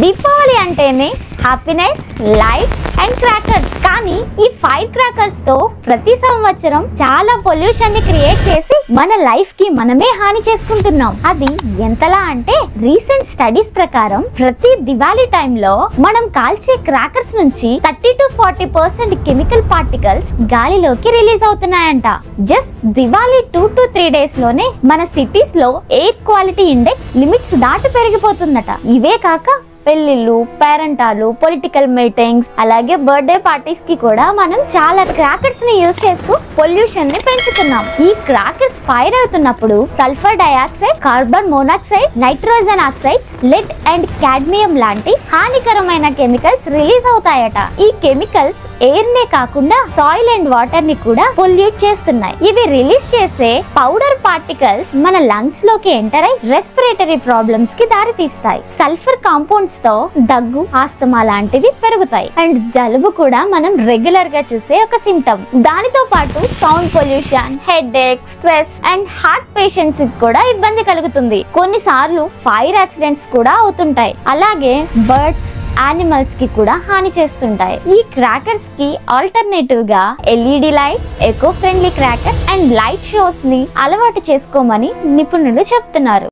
దీపావళి అంటేనే happiness, lights and crackers. కానీ ఈ ఫైర్ క్రాకర్స్ తో ప్రతి సంవత్సరం చాలా పొల్యూషన్ ని క్రియేట్ చేసి మన లైఫ్ కి మనమే హాని చేసుకుంటున్నాం. అది ఎంతలా అంటే రీసెంట్ స్టడీస్ ప్రకారం ప్రతి దివాళీ టైంలో మనం కాల్చే క్రాకర్స్ నుంచి 30 to 40% కెమికల్ పార్టికల్స్ గాలిలోకి రిలీజ్ అవుతున్నాయంట. జస్ట్ దివాళీ 2 to 3 డేస్ లోనే మన సిటీస్ లో ఎయిర్ క్వాలిటీ ఇండెక్స్ లిమిట్స్ దాటి పెరిగిపోతుందట. ఇవే కాక పెళ్లిళ్ళు, పేరెంటాలు, పొలిటికల్ మీటింగ్స్, అలాగే బర్త్డే పార్టీస్ కి కూడా మనం చాలా క్రాకర్స్ ని యూజ్ చేస్తూ పొల్యూషన్ ని పెంచుతున్నాం. ఈ క్రాకర్స్ ఫైర్ అవుతున్నప్పుడు sulphur dioxide, carbon monoxide, nitrogen oxides, lead and cadmium లాంటి హానికరమైన కెమికల్స్ రిలీజ్ అవుతాయట. ఈ కెమికల్స్ ఎయిర్ నే కాకుండా సాయిల్ అండ్ వాటర్ ని కూడా పొల్యూట్ చేస్తున్నాయి. ఇవి రిలీజ్ చేసే పౌడర్ పార్టికల్స్ మన లంగ్స్ లోకి ఎంటర్ అయి రెస్పిరేటరీ ప్రాబ్లమ్స్ కి దారి తీస్తాయి. సల్ఫర్ కాంపౌండ్స్ తో దగ్గు, ఆస్తమా లాంటివి పెరుగుతాయి. అండ్ జలుబు కూడా మనం రెగ్యులర్ గా చూసే ఒక సిమ్టమ్. దానితో పాటు sound pollution, headache, stress and heart patients కి కూడా ఇబ్బంది కలుగుతుంది. కొన్నిసార్లు ఫైర్ యాక్సిడెంట్స్ కూడా అవుతుంటాయి. అలాగే బర్డ్స్, యానిమల్స్ కి కూడా హాని చేస్తుంటాయి. ఈ క్రాకర్స్ కి ఆల్టర్నేటివ్ గా LED lights, eco friendly crackers and light shows ని అలవాటు చేసుకోమని నిపుణులు చెప్తున్నారు.